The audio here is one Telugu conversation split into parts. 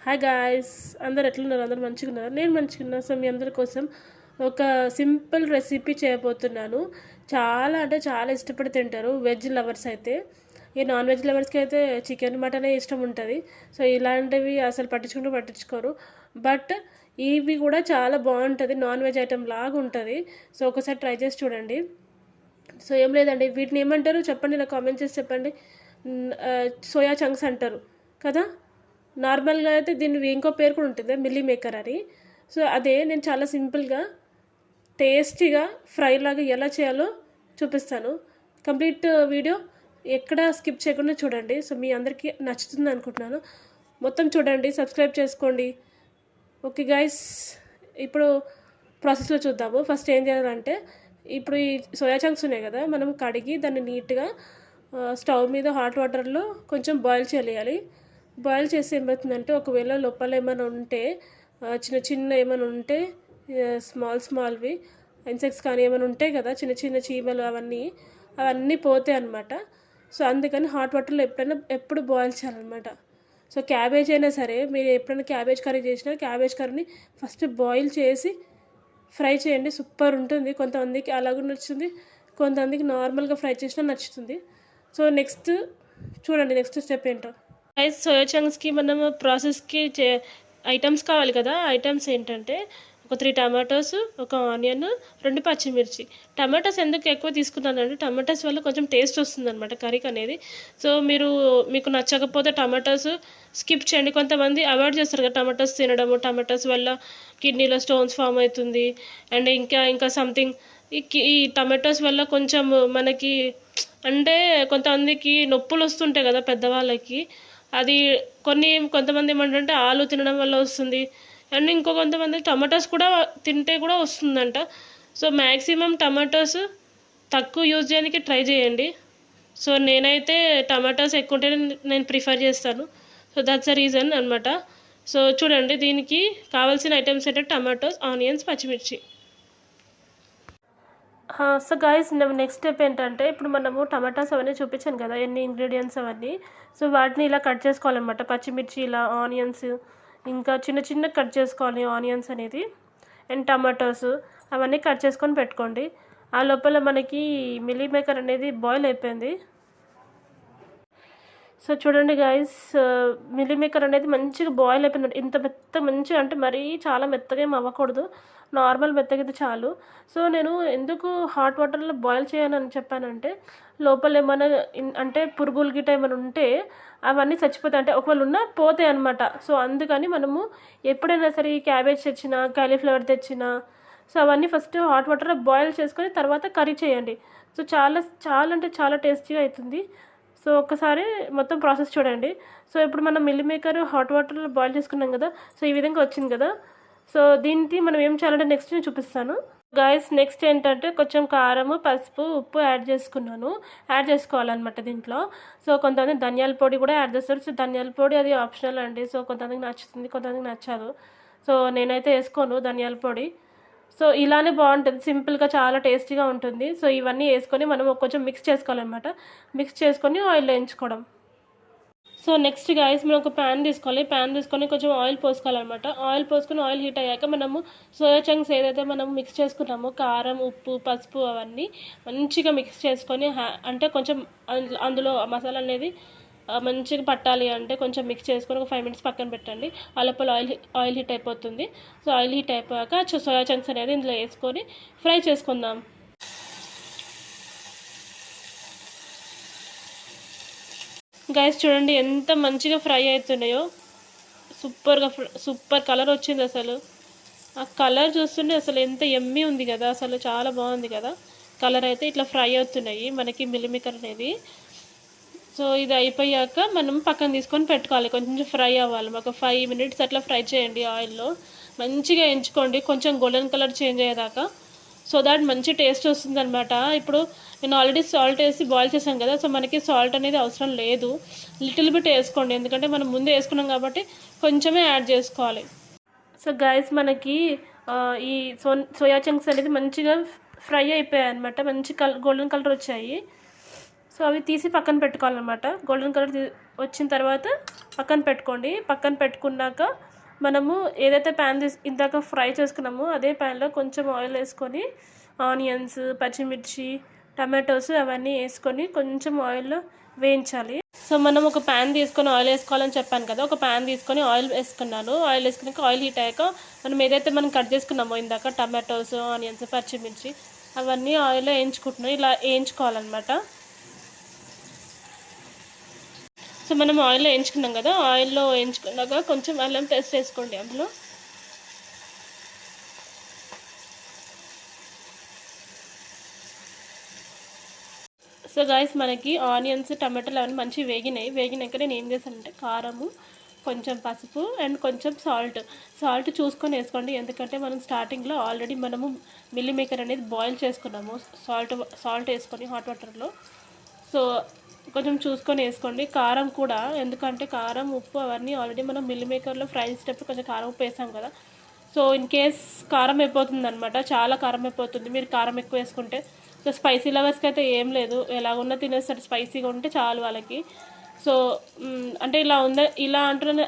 హాయ్ గాయ్స్, అందరు ఎట్లున్నారు? అందరు మంచిగా ఉన్నారు? నేను మంచిగా ఉన్నా. సో మీ అందరి కోసం ఒక సింపుల్ రెసిపీ చేయబోతున్నాను. చాలా అంటే చాలా ఇష్టపడి తింటారు వెజ్ లవర్స్ అయితే. ఈ నాన్ వెజ్ లవర్స్కి అయితే చికెన్ మటనే ఇష్టం ఉంటుంది. సో ఇలాంటివి అసలు పట్టించుకోరు. బట్ ఇవి కూడా చాలా బాగుంటుంది, నాన్ వెజ్ ఐటెం లాగా ఉంటుంది. సో ఒకసారి ట్రై చేసి చూడండి. సో ఏం లేదండి, వీటిని ఏమంటారు చెప్పండి, నాకు కామెంట్ చేసి చెప్పండి. సోయా చంక్స్ అంటారు కదా. నార్మల్గా అయితే దీన్ని ఇంకో పేరు కూడా ఉంటుంది, మిల్లీ మేకర్ అని. సో అదే నేను చాలా సింపుల్గా టేస్టీగా ఫ్రై లాగా ఎలా చేయాలో చూపిస్తాను. కంప్లీట్ వీడియో ఎక్కడ స్కిప్ చేయకుండా చూడండి. సో మీ అందరికీ నచ్చుతుంది అనుకుంటున్నాను. మొత్తం చూడండి, సబ్స్క్రైబ్ చేసుకోండి. ఓకే గైస్, ఇప్పుడు ప్రాసెస్లో చూద్దాము. ఫస్ట్ ఏం చేయాలంటే, ఇప్పుడు ఈ సోయా చంక్స్ ఉన్నాయి కదా, మనం కడిగి దాన్ని నీట్గా స్టవ్ మీద హాట్ వాటర్లో కొంచెం బాయిల్ చేయాలి. బాయిల్ చేసి ఏమవుతుందంటే, ఒకవేళ లోపల ఏమైనా ఉంటే చిన్న ఏమైనా ఉంటే స్మాల్వి ఇన్సెక్ట్స్ కానీ ఏమైనా ఉంటాయి కదా, చిన్న చీమలు అవన్నీ పోతాయి అన్నమాట. సో అందుకని హాట్ వాటర్లో ఎప్పుడు బాయిల్ చేయాలన్నమాట. సో క్యాబేజ్ అయినా సరే, మీరు ఎప్పుడైనా క్యాబేజ్ కర్రీ చేసినా క్యాబేజ్ కర్రీని ఫస్ట్ బాయిల్ చేసి ఫ్రై చేయండి, సూపర్ ఉంటుంది. కొంతమందికి అలాగే నచ్చుతుంది, కొంతమందికి నార్మల్గా ఫ్రై చేసినా నచ్చుతుంది. సో నెక్స్ట్ చూడండి, నెక్స్ట్ స్టెప్ ఏంటో. రైస్ సోయా చంక్స్కి మనం ప్రాసెస్కి ఐటమ్స్ కావాలి కదా. ఐటమ్స్ ఏంటంటే, ఒక 3 టమాటోస్, ఒక ఆనియన్, 2 పచ్చిమిర్చి. టమాటోస్ ఎందుకు ఎక్కువ తీసుకున్నానంటే, టమాటోస్ వల్ల కొంచెం టేస్ట్ వస్తుంది అనమాట కర్రీకి అనేది. సో మీకు నచ్చకపోతే టమాటోస్ స్కిప్ చేయండి. కొంతమంది అవాయిడ్ చేస్తారు కదా టమాటోస్ తినడము, టమాటోస్ వల్ల కిడ్నీలో స్టోన్స్ ఫామ్ అవుతుంది అండ్ ఇంకా సంథింగ్. ఈ టమాటోస్ వల్ల కొంచెం మనకి అంటే కొంతమందికి నొప్పులు వస్తుంటాయి కదా పెద్దవాళ్ళకి. అది కొంతమంది ఏమంటే ఆలు తినడం వల్ల వస్తుంది, అండ్ కొంతమంది టమాటోస్ కూడా తింటే కూడా వస్తుందంట. సో మ్యాక్సిమం టమాటోస్ తక్కువ యూజ్ చేయడానికి ట్రై చేయండి. సో నేనైతే టమాటోస్ ఎక్కువ ఉంటే నేను ప్రిఫర్ చేస్తాను. సో దట్స్ ద రీజన్ అనమాట. సో చూడండి, దీనికి కావాల్సిన ఐటమ్స్ ఏంటంటే టమాటోస్, ఆనియన్స్, పచ్చిమిర్చి. సో గాయస్, నెక్స్ట్ స్టెప్ ఏంటంటే, ఇప్పుడు మనము టమాటాస్ అవన్నీ చూపించాను కదా, ఎన్ని ఇంగ్రీడియంట్స్ అవన్నీ. సో వాటిని ఇలా కట్ చేసుకోవాలన్నమాట. పచ్చిమిర్చి ఇలా, ఆనియన్స్ ఇంకా చిన్న కట్ చేసుకోవాలి ఆనియన్స్ అనేది, అండ్ టమాటోస్ అవన్నీ కట్ చేసుకొని పెట్టుకోండి. ఆ లోపల మనకి మిల్లీ మేకర్ అనేది బాయిల్ అయిపోయింది. సో చూడండి గాయస్, మిల్లీ మేకర్ అనేది మంచిగా బాయిల్ అయిపోయింది. ఇంత మంచిగా అంటే మరీ చాలా మెత్తగా ఏమి అవ్వకూడదు, నార్మల్ మెత్తగా అయితే చాలు. సో నేను ఎందుకు హాట్ వాటర్లో బాయిల్ చేయనని చెప్పానంటే, లోపల ఏమైనా అంటే పురుగులు గిట్ట ఏమైనా ఉంటే అవన్నీ చచ్చిపోతాయి, అంటే ఒకవేళ ఉన్నా పోతాయి అనమాట. సో అందుకని మనము ఎప్పుడైనా సరే ఈ క్యాబేజ్ తెచ్చినా, కాలీఫ్లవర్ తెచ్చినా, సో అవన్నీ ఫస్ట్ హాట్ వాటర్లో బాయిల్ చేసుకొని తర్వాత కర్రీ చేయండి. సో చాలా అంటే చాలా టేస్టీగా అవుతుంది. సో ఒక్కసారి మొత్తం ప్రాసెస్ చూడండి. సో ఇప్పుడు మనం మిల్లీ మేకర్ హాట్ వాటర్లో బాయిల్ చేసుకున్నాం కదా, సో ఈ విధంగా వచ్చింది కదా. సో దీనికి మనం ఏం చేయాలంటే నెక్స్ట్ నేను చూపిస్తాను. గాయస్, నెక్స్ట్ ఏంటంటే కొంచెం కారము, పసుపు, ఉప్పు యాడ్ చేసుకోవాలన్నమాట దీంట్లో. సో కొంతమంది ధనియాల పొడి కూడా యాడ్ చేస్తారు. సో ధనియాల పొడి అది ఆప్షనల్ అండి. సో కొంతమందికి నచ్చుతుంది, కొంతమందికి నచ్చదు. సో నేనైతే వేసుకోను ధనియాల పొడి. సో ఇలానే బాగుంటుంది, సింపుల్గా చాలా టేస్టీగా ఉంటుంది. సో ఇవన్నీ వేసుకొని మనం కొంచెం మిక్స్ చేసుకోవాలన్నమాట. మిక్స్ చేసుకొని ఆయిల్లో వేయించుకోవడం. సో నెక్స్ట్ గాయస్, మనం ఒక ప్యాన్ తీసుకొని కొంచెం ఆయిల్ పోసుకోవాలన్నమాట. ఆయిల్ పోసుకొని ఆయిల్ హీట్ అయ్యాక మనము సోయా చంక్స్ ఏదైతే మనం మిక్స్ చేసుకున్నామో, కారం, ఉప్పు, పసుపు అవన్నీ మంచిగా మిక్స్ చేసుకొని, అంటే కొంచెం అందులో మసాలా అనేది మంచిగా పట్టాలి అంటే కొంచెం మిక్స్ చేసుకొని ఒక 5 మినిట్స్ పక్కన పెట్టండి. ఆ లోపల ఆయిల్ హీట్ అయిపోతుంది. సో ఆయిల్ హీట్ అయిపోయాక సోయా చంక్స్ అనేది ఇందులో వేసుకొని ఫ్రై చేసుకుందాం. గైస్ చూడండి ఎంత మంచిగా ఫ్రై అవుతున్నాయో, సూపర్ కలర్ వచ్చింది. అసలు ఆ కలర్ చూస్తుంటే అసలు ఎంత ఎమ్మీ ఉంది కదా, అసలు చాలా బాగుంది కదా కలర్. అయితే ఇట్లా ఫ్రై అవుతున్నాయి మనకి మిల్లీ మేకర్ అనేది. సో ఇది అయిపోయాక మనం పక్కన తీసుకొని పెట్టుకోవాలి, కొంచెం ఫ్రై అవ్వాలి. ఒక 5 మినిట్స్ అట్లా ఫ్రై చేయండి ఆయిల్లో, మంచిగా ఎంచుకోండి కొంచెం గోల్డెన్ కలర్ చేంజ్ అయ్యేదాకా. సో దాట్ మంచి టేస్ట్ వస్తుంది అనమాట. ఇప్పుడు నేను ఆల్రెడీ సాల్ట్ వేసి బాయిల్ చేశాను కదా, సో మనకి సాల్ట్ అనేది అవసరం లేదు, లిటిల్ బిట్ వేసుకోండి, ఎందుకంటే మనం ముందే వేసుకున్నాం కాబట్టి కొంచెమే యాడ్ చేసుకోవాలి. సో గైస్, మనకి ఈ సోయా చంక్స్ అనేది మంచిగా ఫ్రై అయిపోయాయి అనమాట, మంచి గోల్డెన్ కలర్ వచ్చాయి. సో అవి తీసి పక్కన పెట్టుకోవాలన్నమాట. గోల్డెన్ కలర్ వచ్చిన తర్వాత పక్కన పెట్టుకోండి. పక్కన పెట్టుకున్నాక మనము ఏదైతే ప్యాన్ ఇందాక ఫ్రై చేసుకున్నామో అదే ప్యాన్లో కొంచెం ఆయిల్ వేసుకొని ఆనియన్స్, పచ్చిమిర్చి, టమాటోస్ అవన్నీ వేసుకొని కొంచెం ఆయిల్లో వేయించాలి. సో మనం ఒక ప్యాన్ తీసుకొని ఆయిల్ వేసుకోవాలని చెప్పాను కదా, ఒక ప్యాన్ తీసుకొని ఆయిల్ వేసుకున్నాను. ఆయిల్ వేసుకున్నాక ఆయిల్ హీట్ అయ్యాక మనం ఏదైతే మనం కట్ చేసుకున్నామో ఇందాక టమాటోస్, ఆనియన్స్, పచ్చిమిర్చి అవన్నీ ఆయిల్లో వేయించుకుంటున్నాం. ఇలా వేయించుకోవాలన్నమాట. సో మనం ఆయిల్లో వేయించుకున్నాం కదా, ఆయిల్లో వేయించుకున్నాక కొంచెం అల్లం పేస్ట్ వేసుకోండి అందులో. సో గాయస్ మనకి ఆనియన్స్, టమాటాలు అవన్నీ మంచిగా వేగినాక నేను ఏం చేశానంటే కారము, కొంచెం పసుపు అండ్ కొంచెం సాల్ట్ చూసుకొని వేసుకోండి. ఎందుకంటే మనం స్టార్టింగ్లో ఆల్రెడీ మనము మిల్లీ మేకర్ అనేది బాయిల్ చేసుకున్నాము సాల్ట్ వేసుకొని హాట్ వాటర్లో. సో కొంచెం చూసుకొని వేసుకోండి. కారం కూడా, ఎందుకంటే కారం, ఉప్పు అవన్నీ ఆల్రెడీ మనం మిల్లీ మేకర్లో ఫ్రై చేసేటప్పుడు కొంచెం కారం, ఉప్పు వేసాం కదా. సో ఇన్ కేస్ కారం అయిపోతుంది అనమాట, చాలా కారం అయిపోతుంది మీరు కారం ఎక్కువ వేసుకుంటే. సో స్పైసీ లవర్స్కి అయితే ఏం లేదు, ఎలాగున్నా తినేస్తారు, స్పైసీగా ఉంటే చాలు వాళ్ళకి. సో అంటే ఇలా అంటున్నా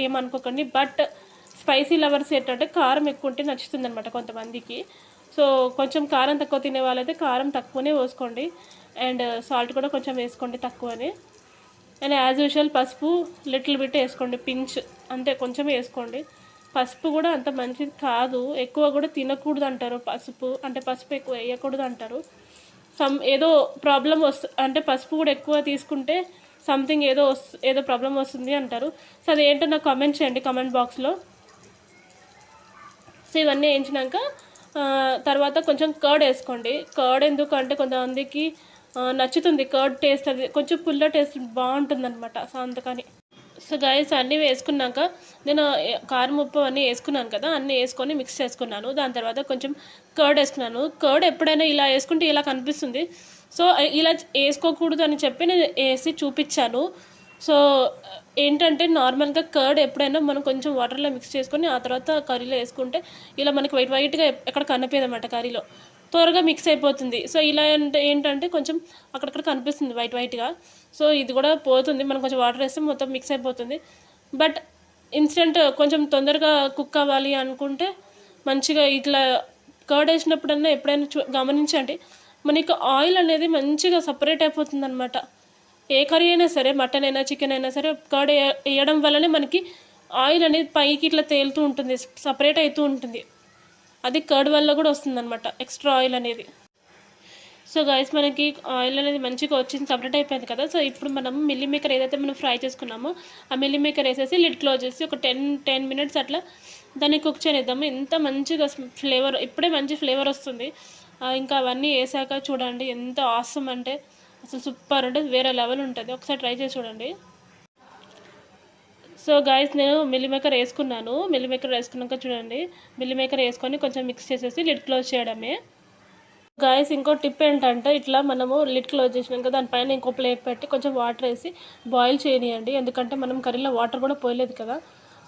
ఏమనుకోకండి. బట్ స్పైసీ లవర్స్ ఏంటంటే కారం ఎక్కువ ఉంటే నచ్చుతుంది అనమాట కొంతమందికి. సో కొంచెం కారం తక్కువ తినే వాళ్ళైతే కారం తక్కువనే వేసుకోండి. అండ్ సాల్ట్ కూడా కొంచెం వేసుకోండి తక్కువనే. అండ్ యాజ్ యూజువల్ పసుపు లిటిల్ బిట్ వేసుకోండి, పించ్ అంతే, కొంచెం వేసుకోండి. పసుపు కూడా అంత మంచిది కాదు, ఎక్కువ కూడా తినకూడదు అంటారు పసుపు, అంటే పసుపు ఎక్కువ వేయకూడదు అంటారు. ఏదో ప్రాబ్లం అంటే పసుపు కూడా ఎక్కువ తీసుకుంటే సంథింగ్ ఏదో ప్రాబ్లం వస్తుంది అంటారు. సో అది ఏంటో నాకు కామెంట్ చేయండి కామెంట్ బాక్స్లో. సో ఇవన్నీ వేయించినాక తర్వాత కొంచెం కర్డ్ వేసుకోండి. కర్డ్ ఎందుకంటే కొంతమందికి నచ్చుతుంది కర్డ్ టేస్ట్, అది కొంచెం పుల్ల టేస్ట్ బాగుంటుంది అనమాట. సో అందుకని. సో గైస్ అన్నీ వేసుకున్నాక నేను కారం, ఉప్పు అన్నీ వేసుకున్నాను కదా, అన్నీ వేసుకొని మిక్స్ చేసుకున్నాను. దాని తర్వాత కొంచెం కర్డ్ వేసుకున్నాను. కర్డ్ ఎప్పుడైనా ఇలా వేసుకుంటే ఇలా కనిపిస్తుంది, సో ఇలా వేసుకోకూడదు అని చెప్పి నేను వేసి చూపించాను. సో ఏంటంటే నార్మల్గా కర్డ్ ఎప్పుడైనా మనం కొంచెం వాటర్లో మిక్స్ చేసుకొని ఆ తర్వాత కర్రీలో వేసుకుంటే ఇలా మనకి వైట్గా ఎక్కడ కనిపించదు అన్నమాట, కర్రీలో త్వరగా మిక్స్ అయిపోతుంది. సో ఇలా ఏంటంటే కొంచెం అక్కడక్కడ కనిపిస్తుంది వైట్గా. సో ఇది కూడా పోతుంది, మనం కొంచెం వాటర్ వేస్తే మొత్తం మిక్స్ అయిపోతుంది. బట్ ఇన్స్టెంట్ కొంచెం తొందరగా కుక్ అవ్వాలి అనుకుంటే మంచిగా ఇట్లా కర్డ్ వేసినప్పుడన్నా ఎప్పుడైనా గమనించండి, మనకి ఆయిల్ అనేది మంచిగా సపరేట్ అయిపోతుంది అనమాట. ఏ కర్రీ అయినా సరే, మటన్ అయినా చికెన్ అయినా సరే, కర్డ్ వేయడం వల్లనే మనకి ఆయిల్ అనేది పైకి ఇట్లా తేలుతూ ఉంటుంది, సపరేట్ అవుతూ ఉంటుంది. అది కర్డ్ వల్ల కూడా వస్తుంది అనమాట, ఎక్స్ట్రా ఆయిల్ అనేది. సో గైస్ మనకి ఆయిల్ అనేది మంచిగా వచ్చింది, సపరేట్ అయిపోయింది కదా. సో ఇప్పుడు మనం మిల్లీ మేకర్ ఏదైతే మనం ఫ్రై చేసుకున్నామో ఆ మిల్లీ మేకర్ వేసేసి లిడ్ క్లోజ్ చేసి ఒక 10 మినిట్స్ అట్లా దాన్ని కుక్ చేయనిద్దాము. ఎంత మంచిగా ఫ్లేవర్, ఇప్పుడే మంచి ఫ్లేవర్ వస్తుంది. ఇంకా అవన్నీ వేసాక చూడండి ఎంత ఆసమ్ అంటే అసలు సూపర్, అంటే వేరే లెవెల్ ఉంటుంది. ఒకసారి ట్రై చేసి చూడండి. సో గైస్ నేను మిల్లీ మేకర్ వేసుకున్నాను. మిల్లీ మేకర్ వేసుకున్నాక చూడండి, మిల్లీ మేకర్ వేసుకొని కొంచెం మిక్స్ చేసేసి లిడ్ క్లోజ్ చేయడమే. గాయస్ ఇంకో టిప్ ఏంటంటే ఇట్లా మనము లిడ్ క్లోజ్ చేసినాక దానిపైన ఇంకో ప్లేట్ పెట్టి కొంచెం వాటర్ వేసి బాయిల్ చేయనియండి. ఎందుకంటే మనం కర్రీలో వాటర్ కూడా పోయలేదు కదా,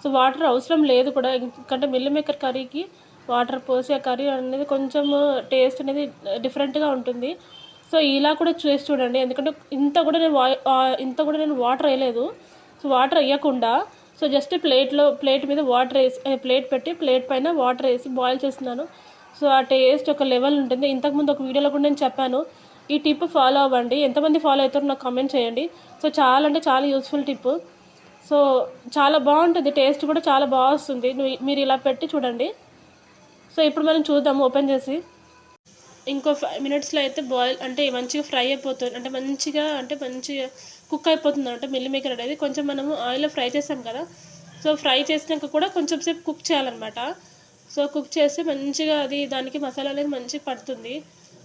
సో వాటర్ అవసరం లేదు కూడా. ఎందుకంటే మిల్లీ మేకర్ కర్రీకి వాటర్ పోసి ఆ కర్రీ అనేది కొంచెం టేస్ట్ అనేది డిఫరెంట్గా ఉంటుంది. సో ఇలా కూడా చేసి చూడండి. ఎందుకంటే ఇంత కూడా నేను వాటర్ వేయలేదు. సో వాటర్ వేయకుండా సో జస్ట్ ప్లేట్ మీద వాటర్ వేసి, ప్లేట్ పెట్టి ప్లేట్ పైన వాటర్ వేసి బాయిల్ చేస్తున్నాను. సో ఆ టేస్ట్ ఒక లెవెల్ ఉంటుంది. ఇంతకుముందు ఒక వీడియోలో కూడా నేను చెప్పాను, ఈ టిప్ ఫాలో అవ్వండి. ఎంతమంది ఫాలో అవుతారో నాకు కామెంట్ చేయండి. సో చాలా అంటే చాలా యూస్ఫుల్ టిప్. సో చాలా బాగుంటుంది, టేస్ట్ కూడా చాలా బాగా వస్తుంది. మీరు ఇలా పెట్టి చూడండి. సో ఇప్పుడు మనం చూద్దాము ఓపెన్ చేసి. ఇంకో 5 మినిట్స్లో అయితే బాయిల్ అంటే మంచిగా ఫ్రై అయిపోతుంది, అంటే మంచిగా కుక్ అయిపోతుంది అంటే మిల్లీ మేకర్ అనేది. కొంచెం మనము ఆయిల్లో ఫ్రై చేసాం కదా, సో ఫ్రై చేసినాక కూడా కొంచెం సేపు కుక్ చేయాలన్నమాట. సో కుక్ చేస్తే మంచిగా అది దానికి మసాలా అనేది మంచిగా పడుతుంది.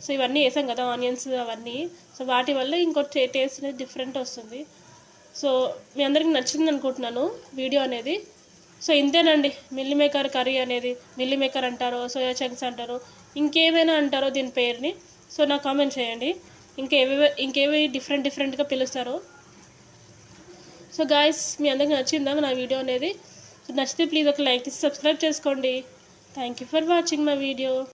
సో ఇవన్నీ వేసాం కదా ఆనియన్స్ అవన్నీ, సో వాటి వల్ల ఇంకో టేస్ట్ అనేది డిఫరెంట్ వస్తుంది. సో మీ అందరికి నచ్చింది అనుకుంటున్నాను వీడియో అనేది. సో ఇంతేనండి మిల్లీ మేకర్ కర్రీ అనేది. మిల్లీ మేకర్ అంటారో, సోయా చంక్స్ అంటారో, ఇంకేమైనా అంటారో దీని పేరుని. సో నాకు కామెంట్ చేయండి ఇంకేవి డిఫరెంట్గా పిలుస్తారో. సో గాయస్ మీ అందరికి నచ్చిందా నా వీడియో అనేది? సో నచ్చితే ప్లీజ్ ఒక లైక్ చేసి సబ్స్క్రైబ్ చేసుకోండి. Thank you for watching my video.